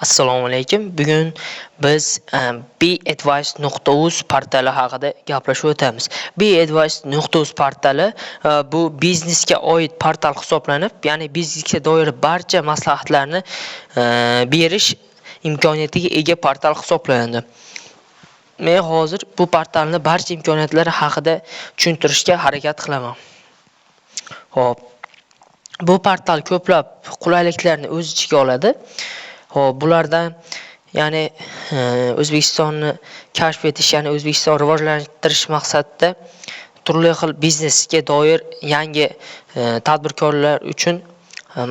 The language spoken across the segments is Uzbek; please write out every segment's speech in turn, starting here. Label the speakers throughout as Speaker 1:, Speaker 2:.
Speaker 1: Assalomu alaykum. Bugun biz beadvice.uz portali haqida gaplashib o'tamiz. Beadvice.uz portali bu biznesga oid portal hisoblanib, ya'ni biznesga doir barcha maslahatlarni berish imkoniyatiga ega portal hisoblanadi. Men hozir bu portalni barcha imkoniyatlari haqida tushuntirishga harakat qilaman. Xo'p, bu portal ko'plab qulayliklarni o'z ichiga oladi. Xo'p, bulardan ya'ni O'zbekistonni kashf etish, ya'ni O'zbekistonni rivojlantirish maqsadida turli xil biznesga doir yangi tadbirkorlar uchun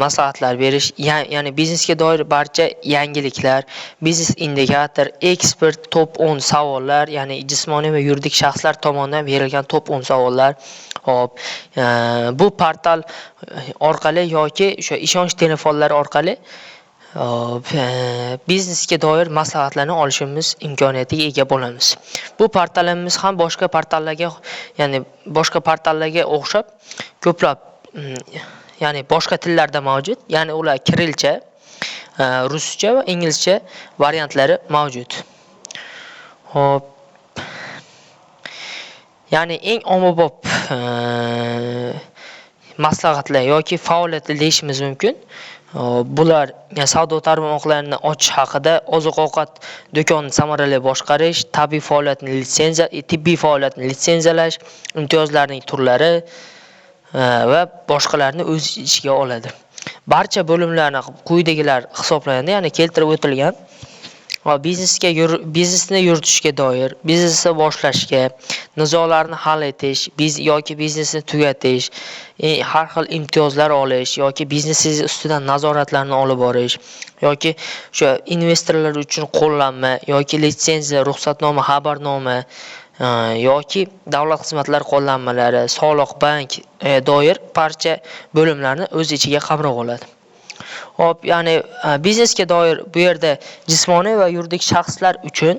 Speaker 1: maslahatlar berish, ya'ni biznesga doir barcha yangiliklar, biznes indikator, ekspert, top 10 savollar, ya'ni jismoniy va yuridik shaxslar tomonidan berilgan top 10 savollar. Hop, bu portal orqali yoki o'sha ishonch telefonlari orqali biznesga doir maslahatlarni olishimiz imkoniyatiga ega bo'lamiz. Bu portalimiz ham boshqa portallarga o'xshab ko'plab ya'ni boshqa tillarda mavjud. Ya'ni ular kirilcha, ruscha va inglizcha variantlari mavjud. Hop. Ya'ni eng ommabop maslahatlar yoki faoliyatlar deyishimiz mumkin. Bular savdo tarmoqlarini ochish haqida, oziq-ovqat do'konini samarali boshqarish, tibbiy faoliyatni litsenziyalash, imtiyozlarning turlari va boshqalarni o'z ichiga oladi. Barcha bo'limlarni quyidagilar hisoblanadi, ya'ni keltirib o'tilgan. Biznesni yuritishga doir, biznesni boshlashga, nizolarni hal etish, yoki biznesni tugatish, har xil imtiyozlar olish yoki biznesingiz ustidan nazoratlarni olib borish, yoki o'sha investorlar uchun qo'llanma yoki litsenziya, ruxsatnoma, xabarnoma yoki davlat xizmatlari qo'llanmalari, soliq, bank doir barcha bo'limlarni o'z ichiga qamrab oladi. Hop, ya'ni biznesga doir bu yerda jismoniy va yuridik shaxslar uchun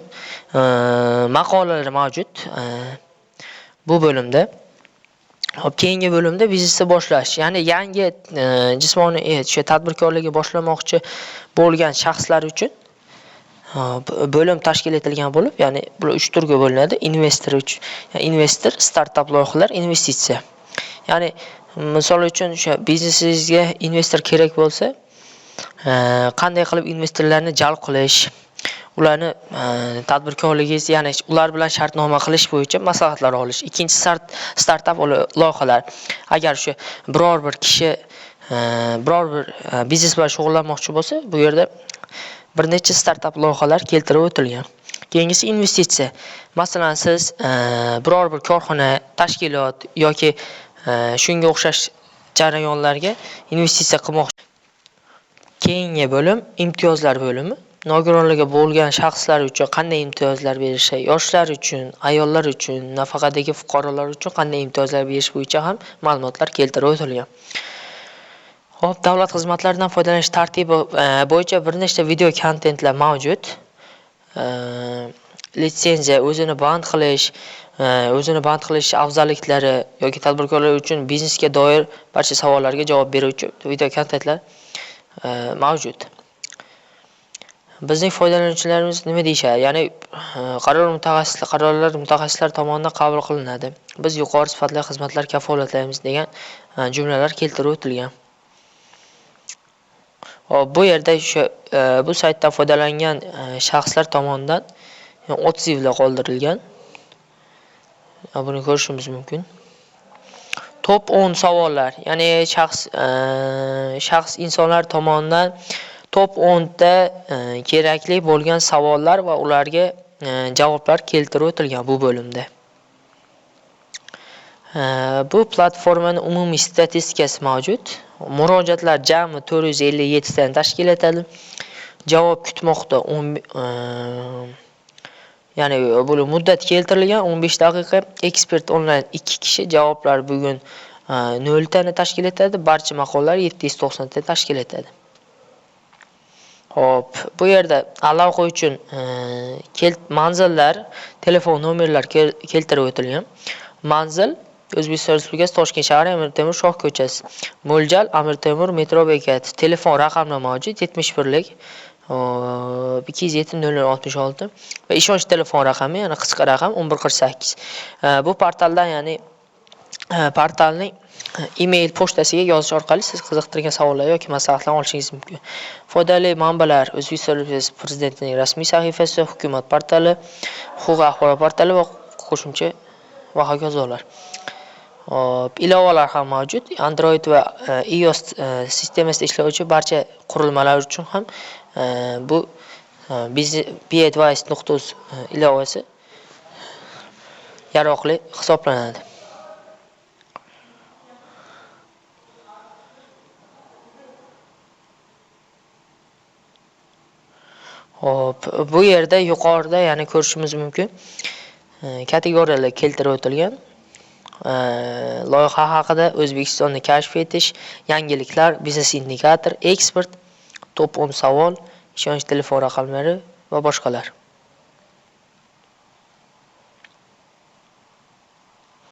Speaker 1: maqolalar mavjud bu bo'limda. Hop, keyingi bo'limda biznesni boshlash, ya'ni yangi jismoniy tadbirkorlikni boshlamoqchi bo'lgan shaxslar uchun bo'lim tashkil etilgan bo'lib, ya'ni bular 3 turga bo'linadi. Investor, startap loyihalar, investitsiya. Ya'ni misol uchun o'sha biznesingizga investor kerak bo'lsa, qanday qilib investorlarni jalb qilish, ularni tadbirkorligingiz, ya'ni ular bilan shartnoma qilish bo'yicha maslahatlar olish. Ikkinchi startap loyihalar. Agar shu biror bir kishi biror bir biznes bilan shug'ullanmoqchi bo'lsa, bu yerda bir necha startap loyihalar keltirib o'tilgan. Keyingisi investitsiya. Masalan, siz biror bir korxona, tashkilot yoki shunga o'xshash jarayonlarga investitsiya qilmoqchi. Keyingi bo'lim imtiyozlar bo'limi. Nogironligi bo'lgan shaxslar uchun qanday imtiyozlar berish, yoshlar uchun, ayollar uchun, nafaqadagi fuqarolar uchun qanday imtiyozlar berish bo'yicha ham ma'lumotlar keltirib o'tilgan. Hop, davlat xizmatlaridan foydalanish tartibi bo'yicha bir nechta video kontentlar mavjud. Litsenziya, o'zini band qilish afzalliklari yoki tadbirkorlar uchun biznesga doir barcha savollarga javob beruvchi video kontentlar mavjud. Bizning foydalanuvchilarimiz nima deyishadi? Ya'ni qarorlar mutaxassislar tomonidan qabul qilinadi. Biz yuqori sifatli xizmatlar kafolatlaymiz degan jumlalar keltirib o'tilgan. Bu yerda bu saytdan foydalangan shaxslar tomonidan otsivlar qoldirilgan. Buni ko'rishimiz mumkin. Top 10 savollar, ya'ni shaxs insonlar tomonidan top 10 ta kerakli bo'lgan savollar va ularga javoblar keltirib o'tilgan bu bo'limda. Bu platformaning umumiy statistikasi mavjud. Murojaatlar jami 457 dan tashkil etadi. Javob kutmoqda ya'ni bu muddat keltirilgan 15 daqiqa. Ekspert onlayn 2 kishi, javoblar bugun 0 tani tashkil etadi. Barcha maqolalar 790 ta tashkil etadi. Hop, bu yerda aloqa uchun manzillar, telefon nomerlar keltirib o'tilgan. Manzil O'zbekiston Respublikasi Toshkent shahri Amir Temur Shoh ko'chasi. Mo'ljal Amir Temur metro bekati. Telefon raqamlari mavjud 71lik. 207 va ishonch telefon raqami, ya'ni qisqa raqam 1148. Bu portaldan, ya'ni portalning email pochtasiga yozish orqali siz qiziqtirgan savollar yoki maslahatlarni olishingiz mumkin. Foydali manbalar: O'zbekiston Respublikasi Prezidentining rasmiy sahifasi, hukumat portali, huquq axborot portali va qo'shimcha va hokazolar. Ilovalar ham mavjud. Android va iOS sistemasida ishlovchi barcha qurilmalar uchun ham bu BAdvice.uz ilovasi yaroqli hisoblanadi. Hop, bu yerda yuqorida, ya'ni ko'rishimiz mumkin, kategoriyalar keltirib o'tilgan. Loyiha haqida, O'zbekistonni kashf etish, yangiliklar, biznes indikator, eksport, top 10 savol, ishonch telefon raqamlari va boshqalar.